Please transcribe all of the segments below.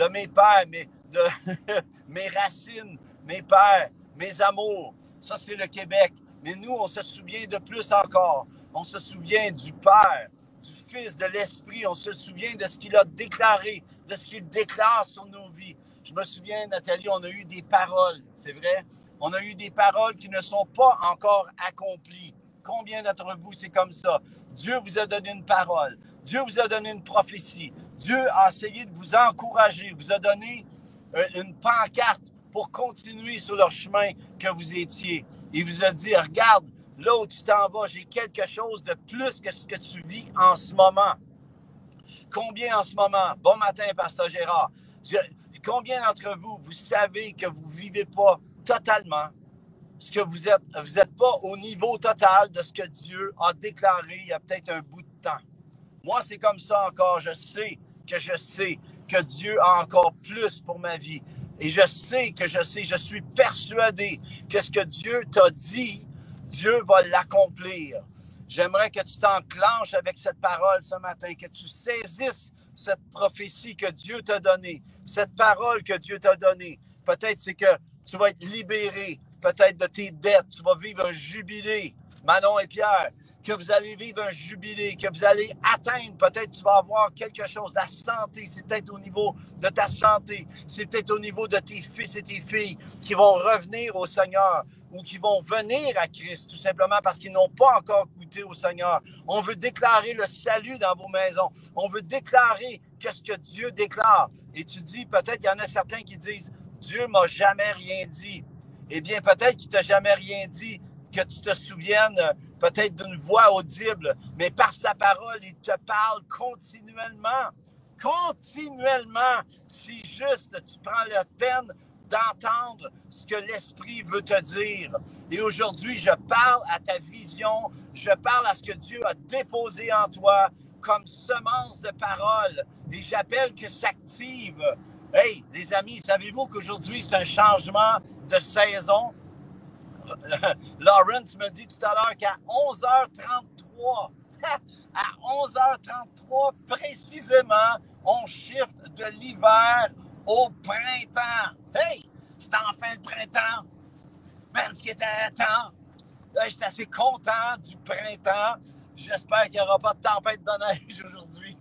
de mes pères, de mes racines, mes pères, mes amours. Ça, c'est le Québec. Mais nous, on se souvient de plus encore. On se souvient du Père, du Fils, de l'Esprit. On se souvient de ce qu'il a déclaré, de ce qu'il déclare sur nos vies. Je me souviens, Nathalie, on a eu des paroles, c'est vrai? On a eu des paroles qui ne sont pas encore accomplies. Combien d'entre vous, c'est comme ça? Dieu vous a donné une parole. Dieu vous a donné une prophétie. Dieu a essayé de vous encourager, vous a donné une pancarte pour continuer sur le chemin que vous étiez. Il vous a dit, regarde, là où tu t'en vas, j'ai quelque chose de plus que ce que tu vis en ce moment. Combien en ce moment? Bon matin, Pasteur Gérard. Combien d'entre vous, vous savez que vous ne vivez pas totalement ce que vous êtes? Vous n'êtes pas au niveau total de ce que Dieu a déclaré il y a peut-être un bout de temps. Moi, c'est comme ça encore. Je sais que Dieu a encore plus pour ma vie. Et je suis persuadé que ce que Dieu t'a dit, Dieu va l'accomplir. J'aimerais que tu t'enclenches avec cette parole ce matin, que tu saisisses cette prophétie que Dieu t'a donnée, cette parole que Dieu t'a donnée. Peut-être c'est que tu vas être libéré, peut-être de tes dettes, tu vas vivre un jubilé, Manon et Pierre, que vous allez vivre un jubilé, que vous allez atteindre, peut-être tu vas avoir quelque chose, la santé, c'est peut-être au niveau de ta santé, c'est peut-être au niveau de tes fils et tes filles qui vont revenir au Seigneur ou qui vont venir à Christ, tout simplement parce qu'ils n'ont pas encore goûté au Seigneur. On veut déclarer le salut dans vos maisons. On veut déclarer qu'est-ce que Dieu déclare. Et tu dis, peut-être, il y en a certains qui disent, Dieu m'a jamais rien dit. Eh bien, peut-être qu'il t'a jamais rien dit, que tu te souviennes peut-être d'une voix audible, mais par sa parole, il te parle continuellement. Continuellement. Si juste tu prends la peine d'entendre ce que l'Esprit veut te dire. Et aujourd'hui, je parle à ta vision, je parle à ce que Dieu a déposé en toi comme semence de parole. Et j'appelle que s'active. Hey, les amis, savez-vous qu'aujourd'hui, c'est un changement de saison? Lawrence me dit tout à l'heure qu'à 11h33, à 11h33 précisément, on shift de l'hiver au printemps. Hey, c'est enfin le printemps. Man, ce qui était temps. Là, j'étais assez content du printemps. J'espère qu'il n'y aura pas de tempête de neige aujourd'hui.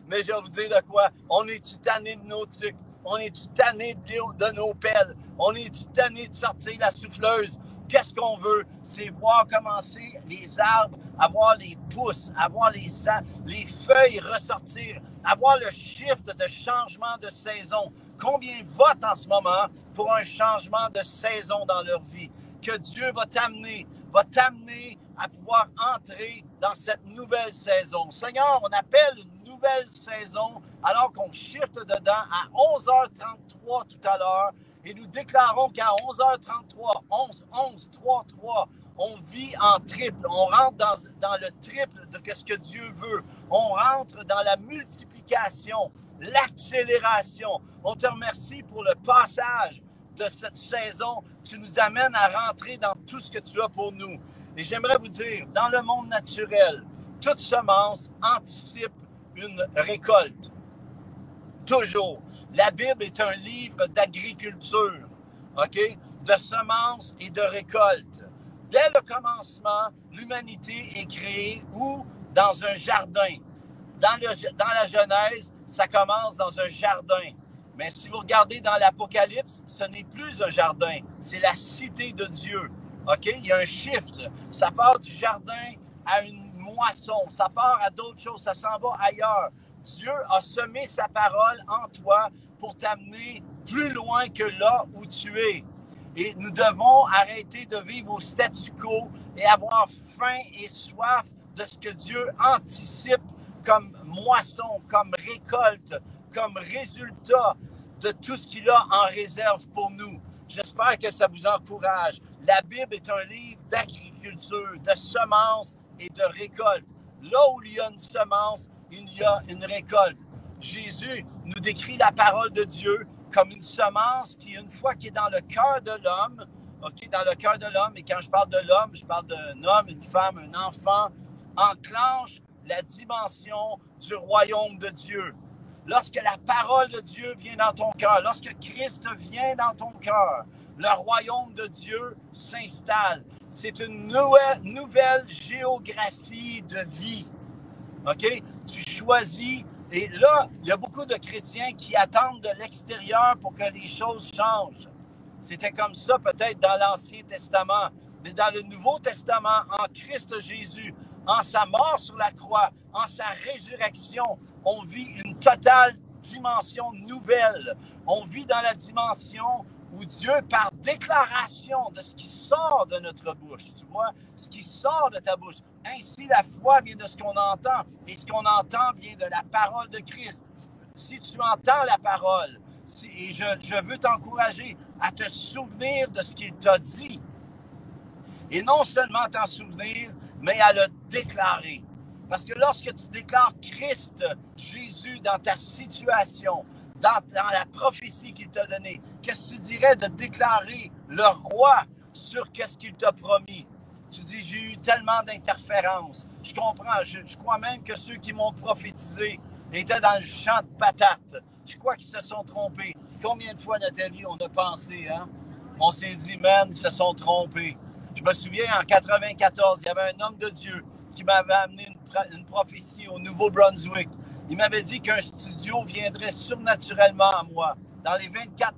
Mais je vais vous dire de quoi. On est-tu tanné de nos trucs? On est-tu tanné de nos pelles? On est-tu tanné de sortir la souffleuse? Qu'est-ce qu'on veut? C'est voir commencer les arbres, avoir les pousses, avoir les feuilles ressortir, avoir le shift de changement de saison. Combien votent en ce moment pour un changement de saison dans leur vie? Que Dieu va t'amener à pouvoir entrer dans cette nouvelle saison. Seigneur, on appelle une nouvelle saison alors qu'on shift dedans à 11h33 tout à l'heure et nous déclarons qu'à 11h33, 11, 3, on vit en triple. On rentre dans le triple de ce que Dieu veut. On rentre dans la multiplication, l'accélération. On te remercie pour le passage de cette saison. Tu nous amènes à rentrer dans tout ce que tu as pour nous. Et j'aimerais vous dire, dans le monde naturel, toute semence anticipe une récolte. Toujours. La Bible est un livre d'agriculture, OK? De semences et de récoltes. Dès le commencement, l'humanité est créée où? Dans un jardin. Dans la Genèse, ça commence dans un jardin. Mais si vous regardez dans l'Apocalypse, ce n'est plus un jardin, c'est la cité de Dieu. OK? Il y a un shift. Ça part du jardin à une moisson. Ça part à d'autres choses. Ça s'en va ailleurs. Dieu a semé sa parole en toi pour t'amener plus loin que là où tu es. Et nous devons arrêter de vivre au statu quo et avoir faim et soif de ce que Dieu anticipe comme moisson, comme récolte, comme résultat de tout ce qu'il a en réserve pour nous. J'espère que ça vous encourage. La Bible est un livre d'agriculture, de semences et de récolte. Là où il y a une semence, il y a une récolte. Jésus nous décrit la parole de Dieu comme une semence qui, une fois qui est dans le cœur de l'homme, OK, dans le cœur de l'homme, et quand je parle de l'homme, je parle d'un homme, une femme, un enfant, enclenche la dimension du royaume de Dieu. Lorsque la parole de Dieu vient dans ton cœur, lorsque Christ vient dans ton cœur, le royaume de Dieu s'installe. C'est une nouvelle géographie de vie. OK? Tu choisis. Et là, il y a beaucoup de chrétiens qui attendent de l'extérieur pour que les choses changent. C'était comme ça peut-être dans l'Ancien Testament. Mais dans le Nouveau Testament, en Christ Jésus, en sa mort sur la croix, en sa résurrection, on vit une totale dimension nouvelle. On vit dans la dimension où Dieu, par déclaration de ce qui sort de notre bouche, tu vois, ce qui sort de ta bouche. Ainsi, la foi vient de ce qu'on entend, et ce qu'on entend vient de la parole de Christ. Si tu entends la parole, et je veux t'encourager à te souvenir de ce qu'il t'a dit, et non seulement t'en souvenir, mais à le déclarer. Parce que lorsque tu déclares Christ, Jésus, dans ta situation, dans la prophétie qu'il t'a donnée, qu'est-ce que tu dirais de déclarer le roi sur qu'est-ce qu'il t'a promis? Tu dis, j'ai eu tellement d'interférences. Je comprends. Je crois même que ceux qui m'ont prophétisé étaient dans le champ de patates. Je crois qu'ils se sont trompés. Combien de fois, Nathalie, on a pensé, hein? On s'est dit, man, ils se sont trompés. Je me souviens, en 1994, il y avait un homme de Dieu qui m'avait amené une prophétie au Nouveau-Brunswick. Il m'avait dit qu'un studio viendrait surnaturellement à moi dans les 24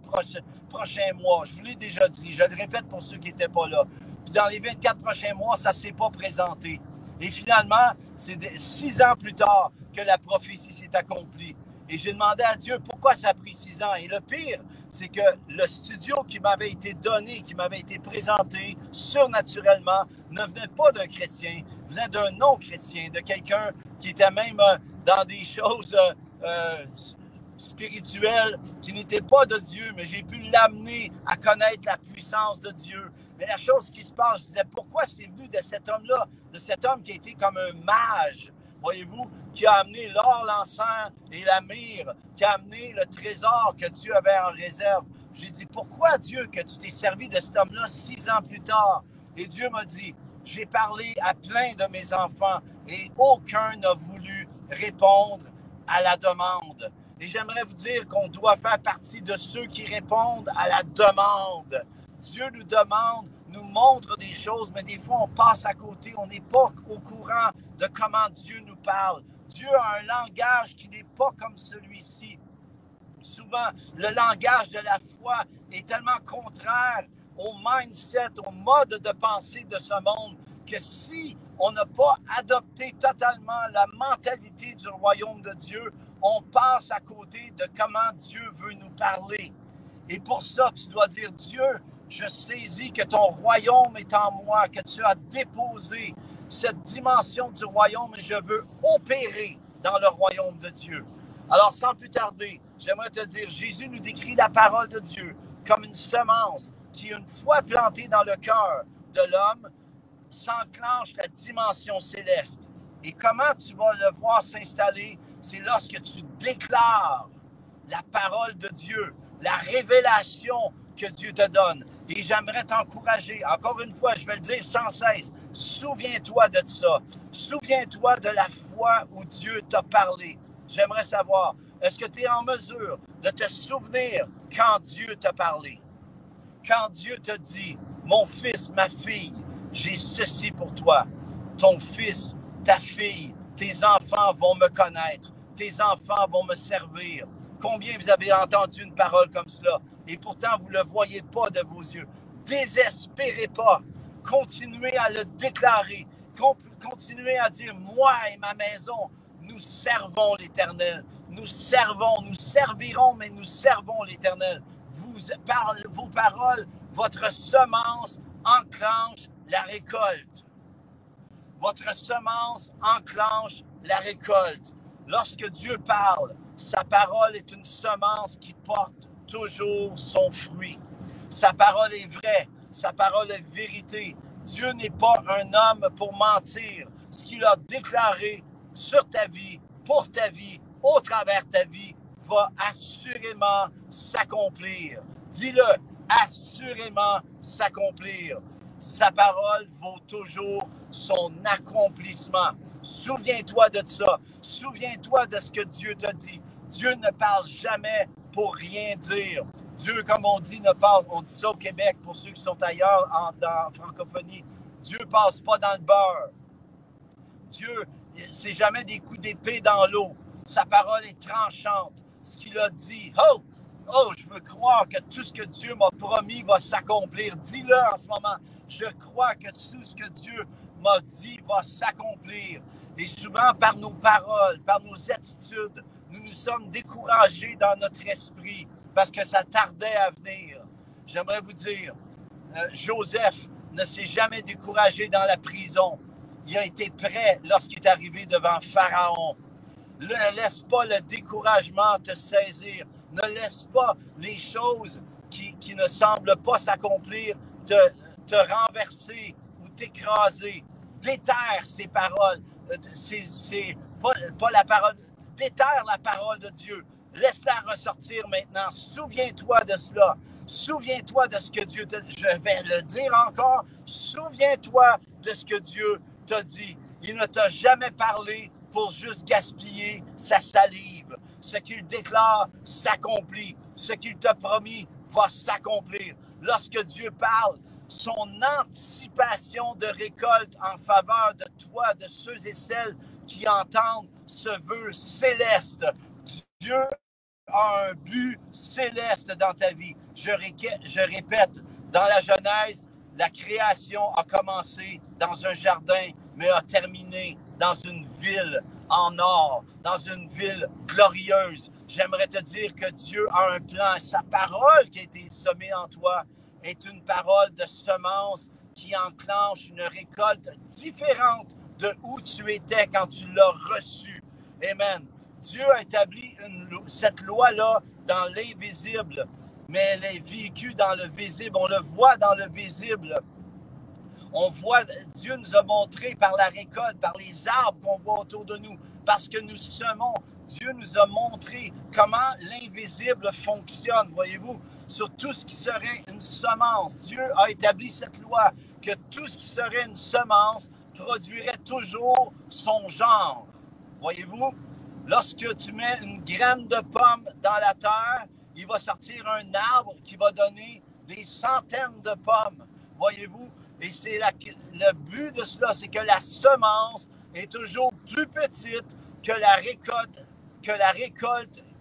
prochains mois. Je vous l'ai déjà dit, je le répète pour ceux qui n'étaient pas là. Puis dans les 24 prochains mois, ça ne s'est pas présenté. Et finalement, c'est 6 ans plus tard que la prophétie s'est accomplie. Et j'ai demandé à Dieu pourquoi ça a pris 6 ans. Et le pire, c'est que le studio qui m'avait été donné, qui m'avait été présenté surnaturellement, ne venait pas d'un chrétien, venait d'un non-chrétien, de quelqu'un qui était même dans des choses spirituelles qui n'étaient pas de Dieu, mais j'ai pu l'amener à connaître la puissance de Dieu. Mais la chose qui se passe, je disais, pourquoi c'est venu de cet homme-là, de cet homme qui a été comme un mage, voyez-vous, qui a amené l'or, l'encens et la myrrhe, qui a amené le trésor que Dieu avait en réserve. J'ai dit, pourquoi Dieu que tu t'es servi de cet homme-là 6 ans plus tard? Et Dieu m'a dit, j'ai parlé à plein de mes enfants et aucun n'a voulu répondre à la demande. Et j'aimerais vous dire qu'on doit faire partie de ceux qui répondent à la demande. Dieu nous demande, nous montre des choses, mais des fois on passe à côté, on n'est pas au courant de comment Dieu nous parle. Dieu a un langage qui n'est pas comme celui-ci. Souvent, le langage de la foi est tellement contraire au mindset, au mode de pensée de ce monde, que si on n'a pas adopté totalement la mentalité du royaume de Dieu, on passe à côté de comment Dieu veut nous parler. Et pour ça, tu dois dire, Dieu, je saisis que ton royaume est en moi, que tu as déposé cette dimension du royaume et je veux opérer dans le royaume de Dieu. Alors, sans plus tarder, j'aimerais te dire, Jésus nous décrit la parole de Dieu comme une semence qui, une fois plantée dans le cœur de l'homme, s'enclenche la dimension céleste. Et comment tu vas le voir s'installer? C'est lorsque tu déclares la parole de Dieu, la révélation que Dieu te donne. Et j'aimerais t'encourager, encore une fois, je vais le dire sans cesse, souviens-toi de ça. Souviens-toi de la fois où Dieu t'a parlé. J'aimerais savoir, est-ce que tu es en mesure de te souvenir quand Dieu t'a parlé? Quand Dieu te dit, mon fils, ma fille, j'ai ceci pour toi. Ton fils, ta fille, tes enfants vont me connaître. Tes enfants vont me servir. Combien vous avez entendu une parole comme cela? Et pourtant, vous ne le voyez pas de vos yeux. Désespérez pas. Continuez à le déclarer. Continuez à dire, moi et ma maison, nous servons l'Éternel. Nous servons, nous servirons, mais nous servons l'Éternel. Vos paroles, votre semence enclenche la récolte. Votre semence enclenche la récolte. Lorsque Dieu parle, sa parole est une semence qui porte toujours son fruit. Sa parole est vraie, sa parole est vérité. Dieu n'est pas un homme pour mentir. Ce qu'il a déclaré sur ta vie, pour ta vie, au travers de ta vie, va assurément s'accomplir. Dis-le, assurément s'accomplir. Sa parole vaut toujours son accomplissement. Souviens-toi de ça. Souviens-toi de ce que Dieu t'a dit. Dieu ne parle jamais pour rien dire. Dieu, comme on dit, ne passe, on dit ça au Québec pour ceux qui sont ailleurs dans francophonie, Dieu ne passe pas dans le beurre. Dieu, c'est jamais des coups d'épée dans l'eau. Sa parole est tranchante. Ce qu'il a dit, je veux croire que tout ce que Dieu m'a promis va s'accomplir. Dis-le en ce moment. Je crois que tout ce que Dieu m'a dit va s'accomplir. Et souvent, par nos paroles, par nos attitudes, nous sommes découragés dans notre esprit parce que ça tardait à venir. J'aimerais vous dire, Joseph ne s'est jamais découragé dans la prison. Il a été prêt lorsqu'il est arrivé devant Pharaon. Ne laisse pas le découragement te saisir. Ne laisse pas les choses qui ne semblent pas s'accomplir te renverser ou t'écraser. Déterre ces paroles. C'est pas la parole. Déterre la parole de Dieu. Laisse-la ressortir maintenant. Souviens-toi de cela. Souviens-toi de ce que Dieu t'a dit. Je vais le dire encore. Souviens-toi de ce que Dieu t'a dit. Il ne t'a jamais parlé pour juste gaspiller sa salive. Ce qu'il déclare s'accomplit. Ce qu'il t'a promis va s'accomplir. Lorsque Dieu parle, son anticipation de récolte en faveur de toi, de ceux et celles qui entendent ce vœu céleste. Dieu a un but céleste dans ta vie. Je répète, dans la Genèse, la création a commencé dans un jardin, mais a terminé dans une ville en or, dans une ville glorieuse. J'aimerais te dire que Dieu a un plan. Sa parole qui a été semée en toi est une parole de semence qui enclenche une récolte différente de où tu étais quand tu l'as reçue. Amen. Dieu a établi cette loi-là dans l'invisible, mais elle est vécue dans le visible. On le voit dans le visible. On voit, Dieu nous a montré par la récolte, par les arbres qu'on voit autour de nous, parce que nous semons. Dieu nous a montré comment l'invisible fonctionne, voyez-vous, sur tout ce qui serait une semence. Dieu a établi cette loi que tout ce qui serait une semence produirait toujours son genre. Voyez-vous, lorsque tu mets une graine de pomme dans la terre, il va sortir un arbre qui va donner des centaines de pommes. Voyez-vous, et c'est le but de cela, c'est que la semence est toujours plus petite que la récolte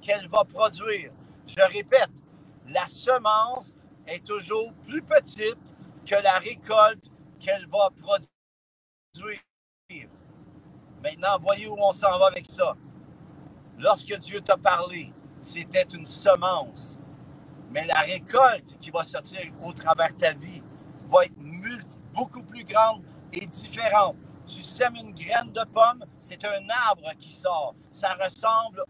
qu'elle va produire. Je répète, la semence est toujours plus petite que la récolte qu'elle va produire. Maintenant, voyez où on s'en va avec ça. Lorsque Dieu t'a parlé, c'était une semence. Mais la récolte qui va sortir au travers de ta vie va être beaucoup plus grande et différente. Tu sèmes une graine de pomme, c'est un arbre qui sort. Ça ressemble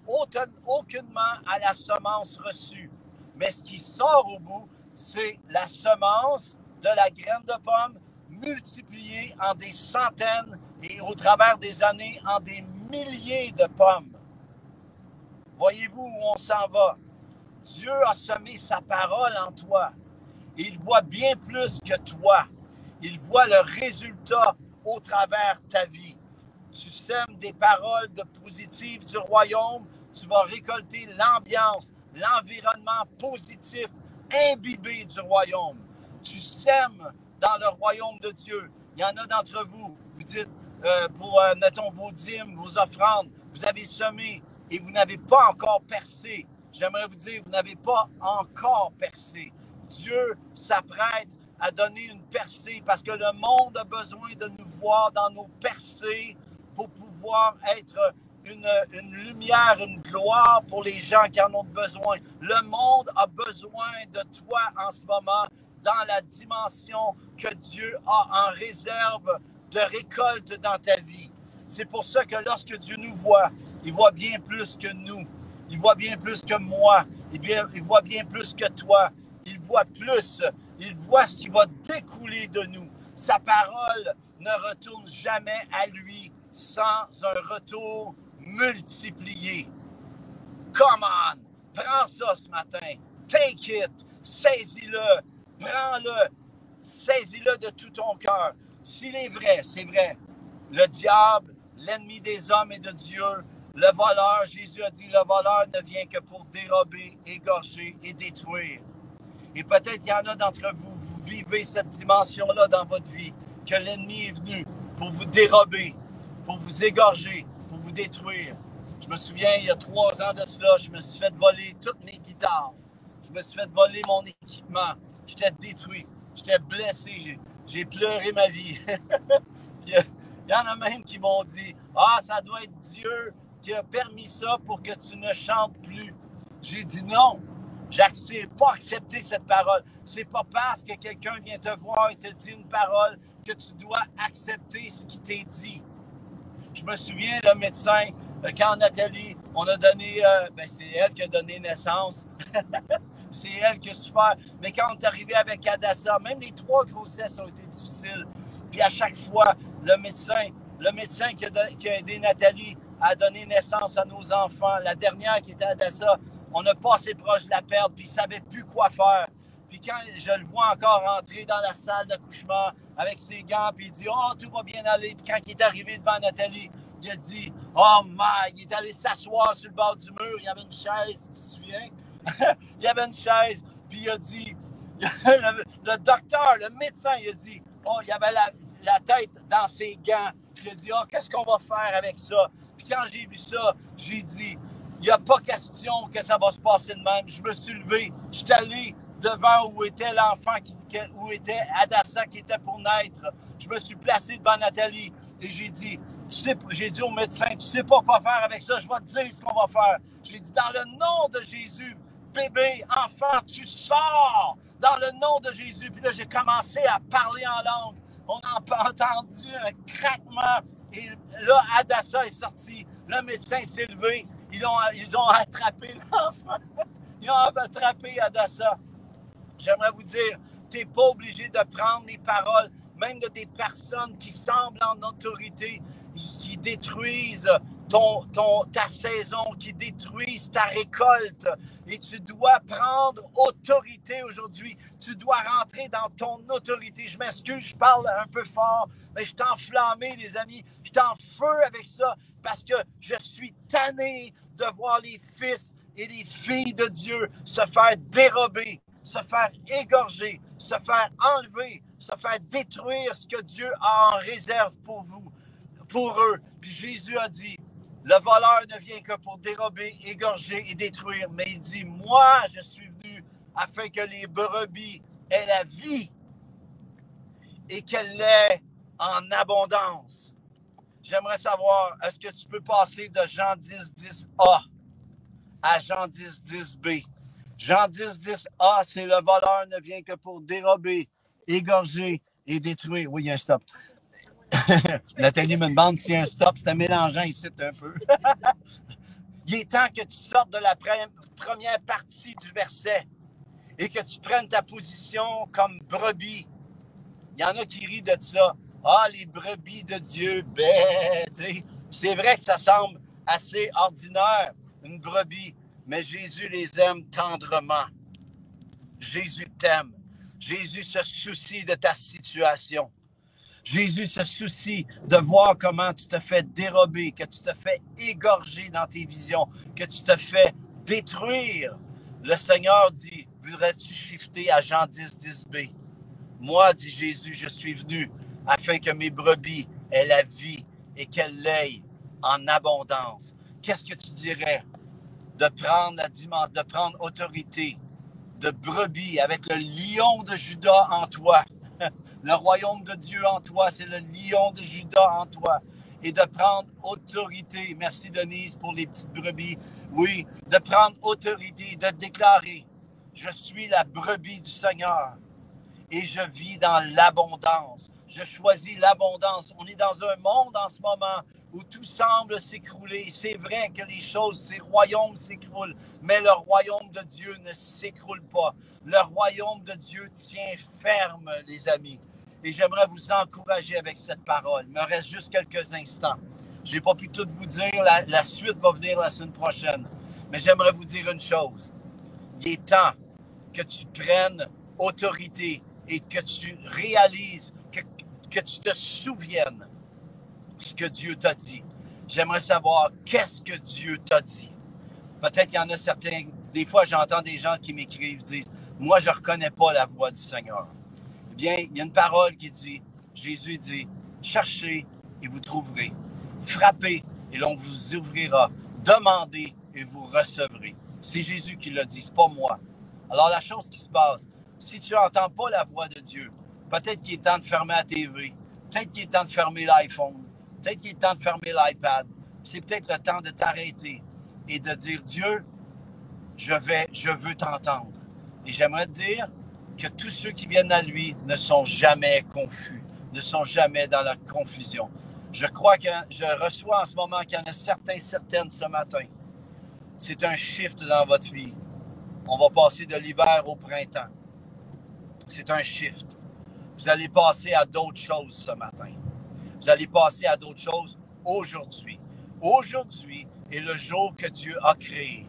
aucunement à la semence reçue. Mais ce qui sort au bout, c'est la semence de la graine de pomme multipliée en des centaines et au travers des années en des milliers de pommes. Voyez-vous où on s'en va? Dieu a semé sa parole en toi. Il voit bien plus que toi. Il voit le résultat au travers de ta vie. Tu sèmes des paroles positives du royaume, tu vas récolter l'ambiance, l'environnement positif, imbibé du royaume. Tu sèmes dans le royaume de Dieu. Il y en a d'entre vous, vous dites, mettons, vos dîmes, vos offrandes, vous avez semé et vous n'avez pas encore percé. J'aimerais vous dire, vous n'avez pas encore percé. Dieu s'apprête à donner une percée parce que le monde a besoin de nous voir dans nos percées pour pouvoir être une lumière, une gloire pour les gens qui en ont besoin. Le monde a besoin de toi en ce moment dans la dimension que Dieu a en réserve de récolte dans ta vie. C'est pour ça que lorsque Dieu nous voit, il voit bien plus que nous. Il voit bien plus que moi. Il voit bien plus que toi. Il voit plus. Il voit ce qui va découler de nous. Sa parole ne retourne jamais à lui sans un retour multiplié. Come on! Prends ça ce matin. Take it. Saisis-le. Prends-le. Saisis-le de tout ton cœur. S'il est vrai, c'est vrai. Le diable, l'ennemi des hommes et de Dieu, Le voleur, Jésus a dit, le voleur ne vient que pour dérober, égorger et détruire. Et peut-être qu'il y en a d'entre vous, vous vivez cette dimension-là dans votre vie, que l'ennemi est venu pour vous dérober, pour vous égorger, pour vous détruire. Je me souviens, il y a 3 ans de cela, je me suis fait voler toutes mes guitares. Je me suis fait voler mon équipement. J'étais détruit. J'étais blessé. J'ai pleuré ma vie. Puis, il y en a même qui m'ont dit, « Ah, ça doit être Dieu qui a permis ça pour que tu ne chantes plus. » J'ai dit non. J'ai pas accepté cette parole. C'est pas parce que quelqu'un vient te voir et te dit une parole que tu dois accepter ce qui t'est dit. Je me souviens, le médecin, quand Nathalie, on a donné, c'est elle qui a donné naissance. C'est elle qui a souffert. Mais quand on est arrivé avec Adassa, même les 3 grossesses ont été difficiles. Puis à chaque fois, le médecin qui a aidé Nathalie à donner naissance à nos enfants, la dernière qui était Adassa, on a passé proche de la perdre, puis il ne savait plus quoi faire. Puis quand je le vois encore rentrer dans la salle d'accouchement avec ses gants, puis il dit « Oh, tout va bien aller. » Puis quand il est arrivé devant Nathalie, il a dit « Oh my! » Il est allé s'asseoir sur le bord du mur. Il y avait une chaise, tu te souviens? Il y avait une chaise, puis il a dit le docteur, le médecin, il a dit « Oh, il y avait la tête dans ses gants. » Puis il a dit « Oh, qu'est-ce qu'on va faire avec ça? » Puis quand j'ai vu ça, j'ai dit il n'y a pas question que ça va se passer de même. Je me suis levé, je suis allé devant où était l'enfant, où était Adassa qui était pour naître. Je me suis placé devant Nathalie et j'ai dit au médecin, tu sais pas quoi faire avec ça, je vais te dire ce qu'on va faire. J'ai dit, dans le nom de Jésus, bébé, enfant, tu sors dans le nom de Jésus. Puis là, j'ai commencé à parler en langue. On a entendu un craquement et là, Adassa est sorti. Le médecin s'est levé. Ils ont attrapé l'enfant. Ils ont attrapé Adassa. J'aimerais vous dire, tu n'es pas obligé de prendre les paroles, même de des personnes qui semblent en autorité, qui détruisent ta saison, qui détruisent ta récolte. Et tu dois prendre autorité aujourd'hui. Tu dois rentrer dans ton autorité. Je m'excuse, je parle un peu fort, mais je suis enflammé, les amis. Je suis en feu avec ça parce que je suis tanné de voir les fils et les filles de Dieu se faire dérober, se faire égorger, se faire enlever, se faire détruire ce que Dieu a en réserve pour vous, pour eux. Puis Jésus a dit, le voleur ne vient que pour dérober, égorger et détruire. Mais il dit, moi, je suis venu afin que les brebis aient la vie et qu'elle l'ait en abondance. J'aimerais savoir, est-ce que tu peux passer de Jean 10, 10a à Jean 10, 10b? Jean 10, 10a, c'est le voleur ne vient que pour dérober, égorger et détruire. Oui, il y a un stop. Nathalie me demande s'il y a un stop. C'était mélangeant ici un peu. Il est temps que tu sortes de la première partie du verset et que tu prennes ta position comme brebis. Il y en a qui rient de ça. Ah, les brebis de Dieu, ben, tu sais. C'est vrai que ça semble assez ordinaire, une brebis, mais Jésus les aime tendrement. Jésus t'aime. Jésus se soucie de ta situation. Jésus se soucie de voir comment tu te fais dérober, que tu te fais égorger dans tes visions, que tu te fais détruire. Le Seigneur dit, voudrais-tu shifter à Jean 10, 10b? Moi, dit Jésus, je suis venu afin que mes brebis aient la vie et qu'elles l'aient en abondance. Qu'est-ce que tu dirais de prendre autorité de brebis avec le lion de Juda en toi? Le royaume de Dieu en toi, c'est le lion de Juda en toi. Et de prendre autorité. Merci Denise pour les petites brebis. Oui, de prendre autorité, de déclarer, je suis la brebis du Seigneur et je vis dans l'abondance. Je choisis l'abondance. On est dans un monde en ce moment où tout semble s'écrouler. C'est vrai que les choses, ces royaumes s'écroulent, mais le royaume de Dieu ne s'écroule pas. Le royaume de Dieu tient ferme, les amis. Et j'aimerais vous encourager avec cette parole. Il me reste juste quelques instants. Je n'ai pas pu tout vous dire. La suite va venir la semaine prochaine. Mais j'aimerais vous dire une chose. Il est temps que tu prennes autorité et que tu réalises, que tu te souviennes ce que Dieu t'a dit. J'aimerais savoir qu'est-ce que Dieu t'a dit. Peut-être qu'il y en a certains, des fois j'entends des gens qui m'écrivent, disent, moi je ne reconnais pas la voix du Seigneur. Eh bien, il y a une parole qui dit, Jésus dit, cherchez et vous trouverez. Frappez et l'on vous ouvrira. Demandez et vous recevrez. C'est Jésus qui l'a dit, ce n'est pas moi. Alors la chose qui se passe, si tu n'entends pas la voix de Dieu, peut-être qu'il est temps de fermer la TV, peut-être qu'il est temps de fermer l'iPhone, peut-être qu'il est temps de fermer l'iPad. C'est peut-être le temps de t'arrêter et de dire, Dieu, je veux t'entendre. Et j'aimerais te dire que tous ceux qui viennent à lui ne sont jamais confus, ne sont jamais dans la confusion. Je crois que je reçois en ce moment qu'il y en a certaines ce matin. C'est un shift dans votre vie. On va passer de l'hiver au printemps. C'est un shift. Vous allez passer à d'autres choses ce matin. Vous allez passer à d'autres choses aujourd'hui. Aujourd'hui est le jour que Dieu a créé.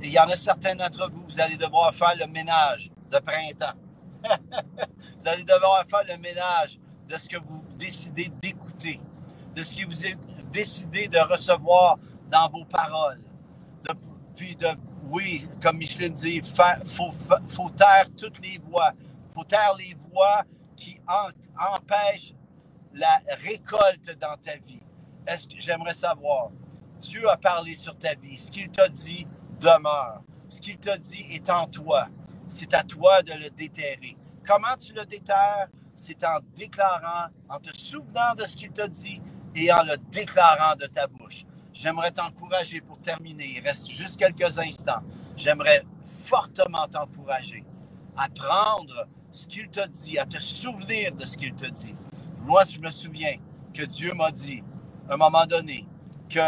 Il y en a certains d'entre vous, vous allez devoir faire le ménage de printemps. Vous allez devoir faire le ménage de ce que vous décidez d'écouter, de ce que vous décidez de recevoir dans vos paroles. Oui, comme Micheline dit, faut taire toutes les voix. Il faut taire les voix qui empêchent la récolte dans ta vie. Est-ce que j'aimerais savoir, Dieu a parlé sur ta vie. Ce qu'il t'a dit demeure. Ce qu'il t'a dit est en toi. C'est à toi de le déterrer. Comment tu le déterres? C'est en déclarant, en te souvenant de ce qu'il t'a dit et en le déclarant de ta bouche. J'aimerais t'encourager pour terminer. Il reste juste quelques instants. J'aimerais fortement t'encourager à prendre ce qu'il t'a dit, à te souvenir de ce qu'il t'a dit. Moi, je me souviens que Dieu m'a dit, à un moment donné, que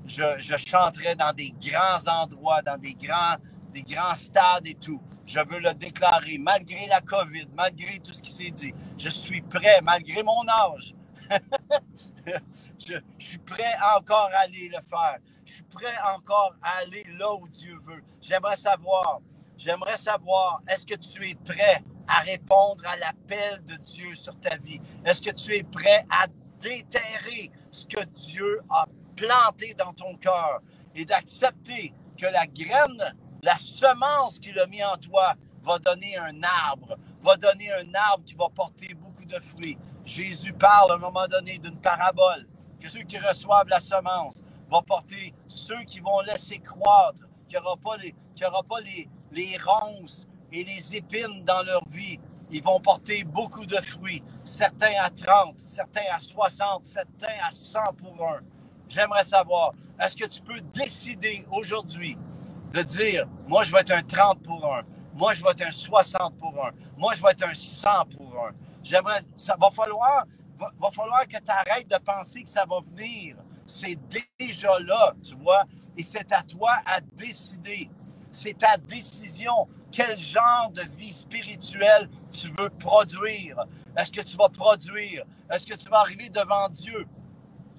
je chanterais dans des grands endroits, dans des grands stades et tout. Je veux le déclarer, malgré la COVID, malgré tout ce qui s'est dit. Je suis prêt, malgré mon âge. je suis prêt encore à aller le faire. Je suis prêt encore à aller là où Dieu veut. J'aimerais savoir, est-ce que tu es prêt à répondre à l'appel de Dieu sur ta vie? Est-ce que tu es prêt à déterrer ce que Dieu a planté dans ton cœur et d'accepter que la graine, la semence qu'il a mis en toi va donner un arbre qui va porter beaucoup de fruits. Jésus parle à un moment donné d'une parabole, que ceux qui reçoivent la semence vont porter ceux qui vont laisser croître, qu'il n'y aura pas les ronces et les épines dans leur vie. Ils vont porter beaucoup de fruits, certains à 30, certains à 60, certains à 100 pour un. J'aimerais savoir, est-ce que tu peux décider aujourd'hui de dire, moi, je vais être un 30 pour 1. Moi, je vais être un 60 pour 1. Moi, je vais être un 100 pour 1. Ça va falloir que tu arrêtes de penser que ça va venir. C'est déjà là, tu vois. Et c'est à toi à décider. C'est ta décision. Quel genre de vie spirituelle tu veux produire? Est-ce que tu vas produire? Est-ce que tu vas arriver devant Dieu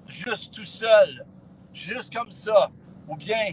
juste tout seul? Juste comme ça? Ou bien,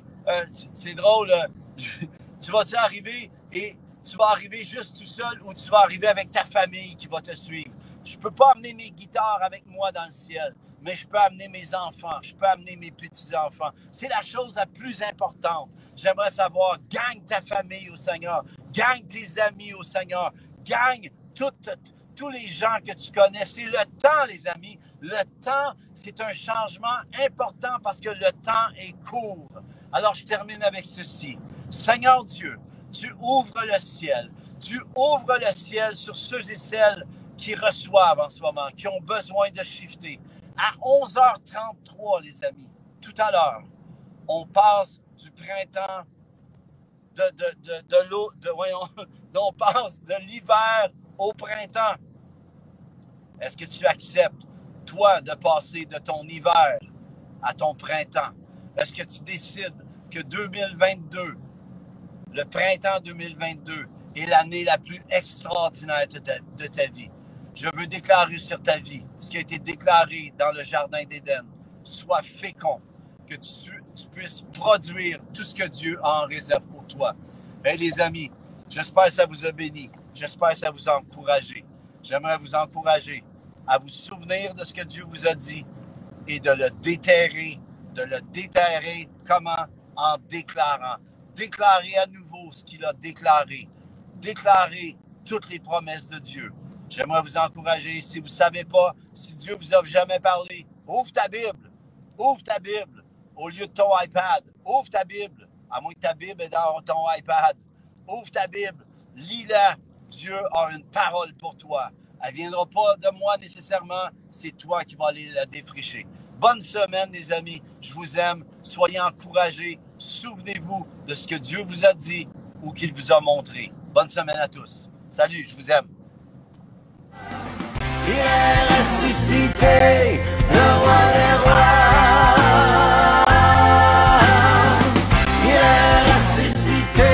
c'est drôle, tu vas-tu arriver et tu vas arriver juste tout seul ou tu vas arriver avec ta famille qui va te suivre? Je ne peux pas amener mes guitares avec moi dans le ciel, mais je peux amener mes enfants, je peux amener mes petits-enfants. C'est la chose la plus importante. J'aimerais savoir, gagne ta famille au Seigneur, gagne tes amis au Seigneur, gagne tous les gens que tu connais. C'est le temps, les amis. Le temps, c'est un changement important parce que le temps est court. Alors, je termine avec ceci. Seigneur Dieu, tu ouvres le ciel. Tu ouvres le ciel sur ceux et celles qui reçoivent en ce moment, qui ont besoin de shifter. À 11h33, les amis, tout à l'heure, on passe du printemps, on passe de l'hiver au printemps. Est-ce que tu acceptes, toi, de passer de ton hiver à ton printemps? Est-ce que tu décides que 2022, le printemps 2022, est l'année la plus extraordinaire de ta vie? Je veux déclarer sur ta vie ce qui a été déclaré dans le Jardin d'Éden. Sois fécond, que tu puisses produire tout ce que Dieu a en réserve pour toi. Hey, les amis, j'espère que ça vous a béni. J'espère que ça vous a encouragé. J'aimerais vous encourager à vous souvenir de ce que Dieu vous a dit et de le déterrer. De le déterrer, comment? En déclarant. Déclarer à nouveau ce qu'il a déclaré. Déclarer toutes les promesses de Dieu. J'aimerais vous encourager, si vous ne savez pas, si Dieu vous a jamais parlé, ouvre ta Bible. Ouvre ta Bible au lieu de ton iPad. Ouvre ta Bible, à moins que ta Bible est dans ton iPad. Ouvre ta Bible, lis-la. Dieu a une parole pour toi. Elle ne viendra pas de moi nécessairement, c'est toi qui vas aller la défricher. Bonne semaine, les amis. Je vous aime. Soyez encouragés. Souvenez-vous de ce que Dieu vous a dit ou qu'il vous a montré. Bonne semaine à tous. Salut, je vous aime. Il est ressuscité, le roi des rois. Il est ressuscité,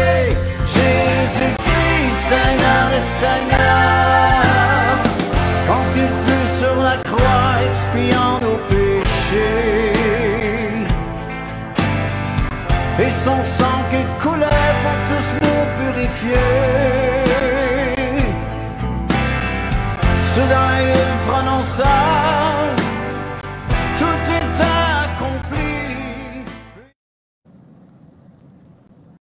Jésus-Christ, Seigneur et Seigneur. Quand il fut sur la croix, expiant nos péchés, et son sang